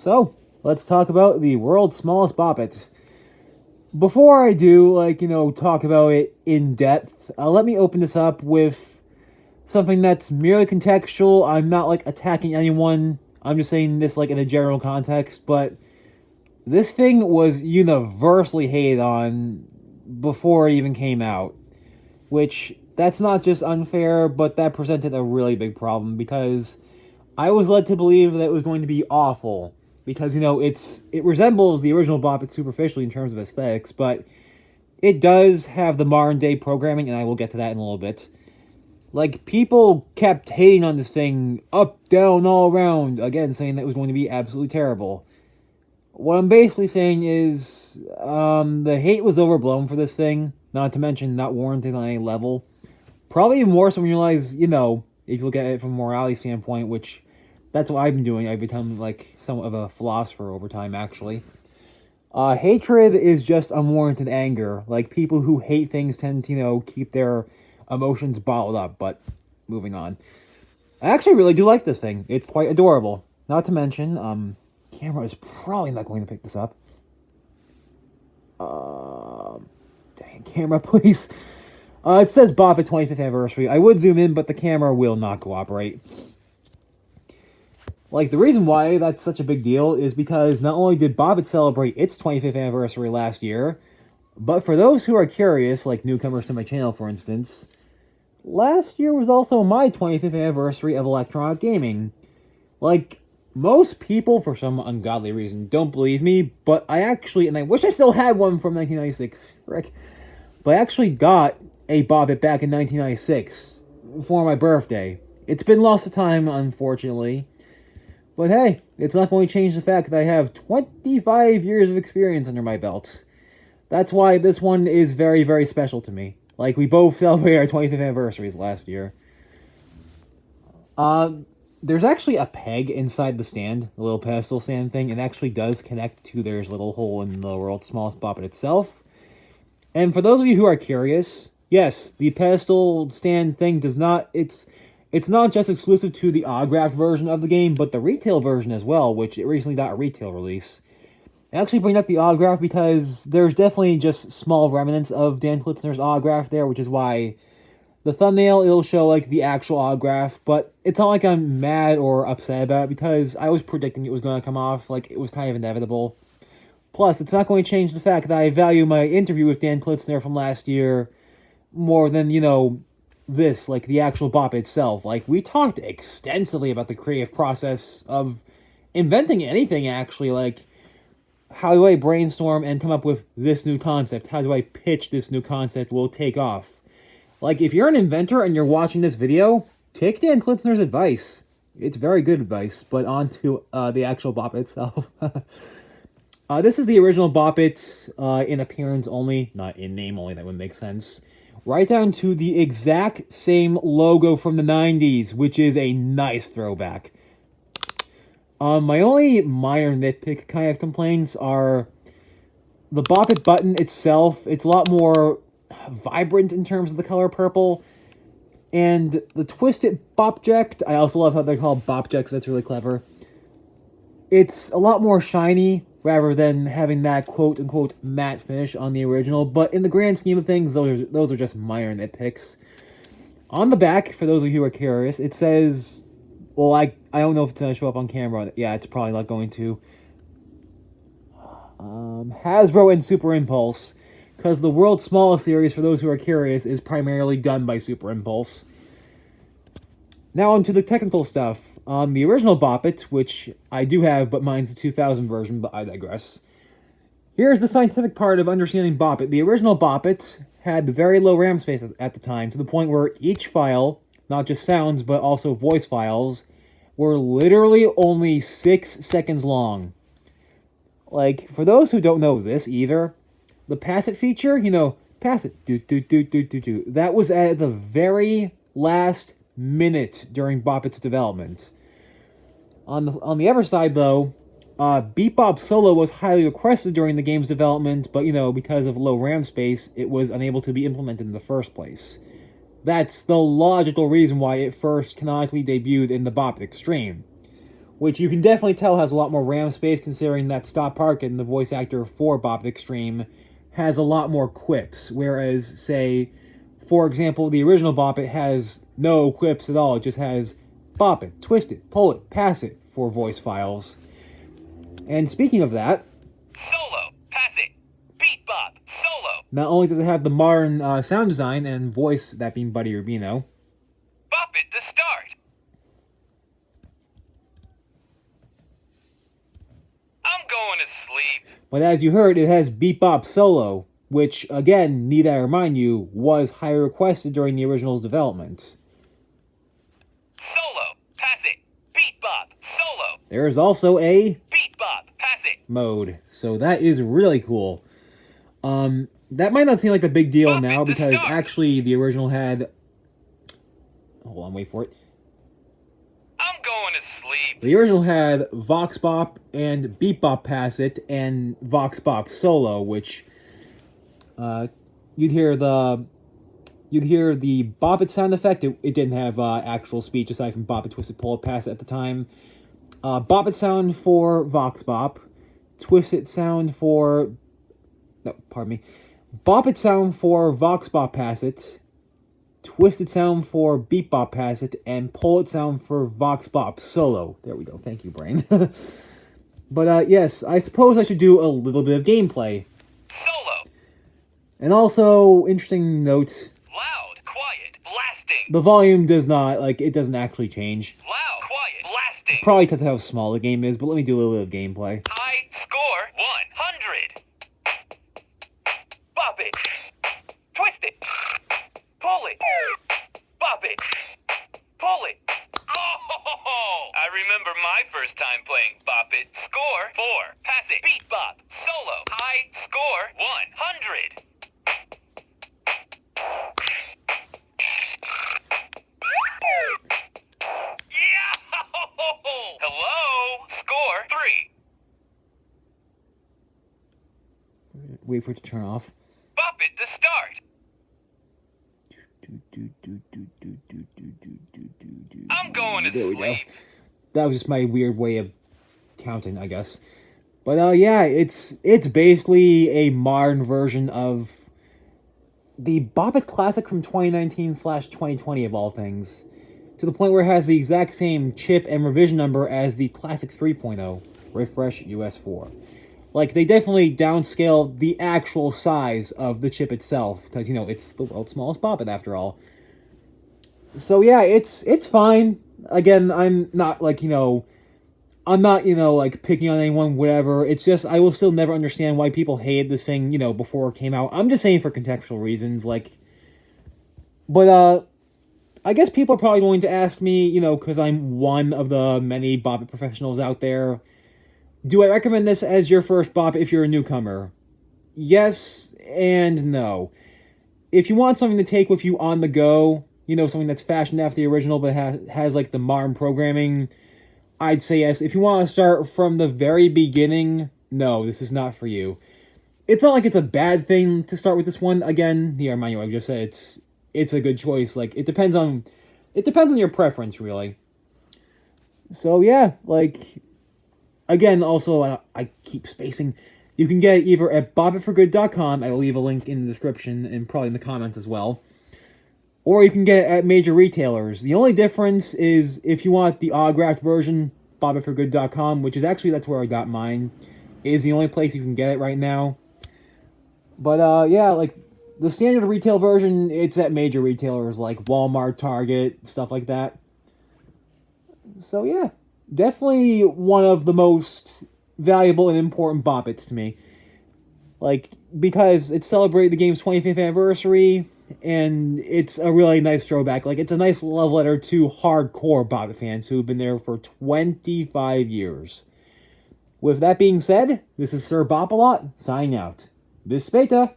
So, let's talk about the world's smallest Bop It. Before I do, talk about it in depth, let me open this up with something that's merely contextual. I'm not, attacking anyone. I'm just saying this, in a general context, but this thing was universally hated on before it even came out. Which, that's not just unfair, but that presented a really big problem, because I was led to believe that it was going to be awful. Because, it resembles the original Bop It superficially in terms of aesthetics, but it does have the modern day programming, and I will get to that in a little bit. People kept hating on this thing up, down, all around, again, saying that it was going to be absolutely terrible. What I'm basically saying is, the hate was overblown for this thing, not to mention not warranted on any level. Probably even more so when you realize, if you look at it from a morality standpoint, which that's what I've been doing. I've become, somewhat of a philosopher over time, actually. Hatred is just unwarranted anger. People who hate things tend to, keep their emotions bottled up, but moving on. I actually really do like this thing. It's quite adorable. Not to mention, camera is probably not going to pick this up. Dang, camera, please. It says Bop It 25th anniversary. I would zoom in, but the camera will not cooperate. The reason why that's such a big deal is because not only did Bop It celebrate its 25th anniversary last year, but for those who are curious, like newcomers to my channel, for instance, last year was also my 25th anniversary of electronic gaming. Most people, for some ungodly reason, don't believe me, but I actually, and I wish I still had one from 1996, frick, but I actually got a Bop It back in 1996 for my birthday. It's been lost to time, unfortunately. But hey, it's not going to change the fact that I have 25 years of experience under my belt. That's why this one is very, very special to me. We both celebrated our 25th anniversaries last year. There's actually a peg inside the stand, the little pedestal stand thing. It actually does connect to their little hole in the world's smallest Bop It itself. And for those of you who are curious, yes, the pedestal stand thing does not... It's not just exclusive to the autographed version of the game, but the retail version as well, which it recently got a retail release. I actually bring up the autograph because there's definitely just small remnants of Dan Klitzner's autograph there, which is why the thumbnail, it'll show, the actual autograph, but it's not like I'm mad or upset about it, because I was predicting it was going to come off, it was kind of inevitable. Plus, it's not going to change the fact that I value my interview with Dan Klitzner from last year more than, this, the actual Bop It itself. We talked extensively about the creative process of inventing anything, actually. How do I brainstorm and come up with this new concept? How do I pitch this new concept will take off? If you're an inventor and you're watching this video, take Dan Klitzner's advice. It's very good advice, but on to the actual Bop It itself. This is the original Bop It in appearance only, not in name only, that would make sense. Right down to the exact same logo from the 90s, which is a nice throwback. My only minor nitpick kind of complaints are the Bop It button itself. It's a lot more vibrant in terms of the color purple. And the Twisted Bopject, I also love how they're called Bopjects, that's really clever. It's a lot more shiny, rather than having that quote-unquote matte finish on the original, but in the grand scheme of things, those are just minor nitpicks. On the back, for those of you who are curious, it says, well, I don't know if it's going to show up on camera. Yeah, it's probably not going to. Hasbro and Super Impulse, because the world's smallest series, for those who are curious, is primarily done by Super Impulse. Now on to the technical stuff. The original Bop It, which I do have, but mine's the 2000 version, but I digress. Here's the scientific part of understanding Bop It. The original Bop It had very low RAM space at the time, to the point where each file, not just sounds, but also voice files, were literally only 6 seconds long. For those who don't know this either, the pass it feature, pass it, do, that was at the very last minute during Bop It's development. On the other side, though, Beep Bop Solo was highly requested during the game's development, but, because of low RAM space, it was unable to be implemented in the first place. That's the logical reason why it first canonically debuted in the Bop It Extreme. which you can definitely tell has a lot more RAM space, considering that Stop Parkin, the voice actor for Bop It Extreme, has a lot more quips, whereas, say, for example, the original Bop It has no quips at all. It just has bop it, twist it, pull it, pass it for voice files. And speaking of that, solo, pass it, beat bop, solo. Not only does it have the modern sound design and voice, that being Buddy Rubino, Bop it to start. I'm going to sleep. but as you heard, it has Beat Bop Solo, which, again, need I remind you, was highly requested during the original's development. Solo, pass it, beat bop, solo. There is also a Beat bop, pass it. mode, so that is really cool. That might not seem like a big deal Bop now, it to because start. actually the original had... Hold on, wait for it. I'm going to sleep. The original had Vox Bop and Beat Bop Pass It and Vox Bop Solo, which you'd hear the Bop It sound effect. It didn't have actual speech aside from Bop It, Twist It, Pull It, Pass It at the time. Bop It sound for Vox Bop, Twist It sound for Bop It sound for Vox Bop Pass It, Twist It sound for Beat Bop Pass It, and Pull It sound for Vox Bop Solo. There we go. Thank you, brain. But yes, I suppose I should do a little bit of gameplay. Solo, And also, interesting note, loud, quiet, blasting. the volume does not, it doesn't actually change. Loud, quiet, blasting. Probably because of how small the game is, but let me do a little bit of gameplay. High score 100. Bop it. Twist it. Pull it. Bop it. Pull it. Oh, I remember my first time playing Bop It. Score 4. Pass it. Beat bop. Solo. High score 100. Yeah! Hello. Score 3. Wait for it to turn off. Bop it to start. I'm going to There we go. sleep. That was just my weird way of counting, I guess. But yeah, it's basically a modern version of the Bop It Classic from 2019/2020 of all things, to the point where it has the exact same chip and revision number as the Classic 3.0, refresh US 4. They definitely downscale the actual size of the chip itself, because, it's the world's smallest Bop It after all. So yeah, it's fine. Again, I'm not I'm not, picking on anyone, whatever. It's just, I will still never understand why people hated this thing, before it came out. I'm just saying for contextual reasons, But, I guess people are probably going to ask me, because I'm one of the many Bop It professionals out there, do I recommend this as your first Bop It if you're a newcomer? Yes and no. If you want something to take with you on the go, something that's fashioned after the original but has the modern programming, I'd say yes. If you want to start from the very beginning, no, this is not for you. It's not like it's a bad thing to start with this one. Again, the remind you, I just said it's a good choice. It depends on your preference, really. So yeah, again, also I keep spacing. You can get it either at bopitforgood.com. I will leave a link in the description and probably in the comments as well. Or you can get it at major retailers. The only difference is if you want the autographed version, bopitforgood.com, which is that's where I got mine, is the only place you can get it right now. But yeah, the standard retail version, it's at major retailers like Walmart, Target, stuff like that. So yeah, definitely one of the most valuable and important Bop Its to me. Because it celebrated the game's 25th anniversary, and it's a really nice throwback. It's a nice love letter to hardcore Bop It fans who've been there for 25 years. With that being said, this is Sir Bop-A-Lot, signing out. Bis später!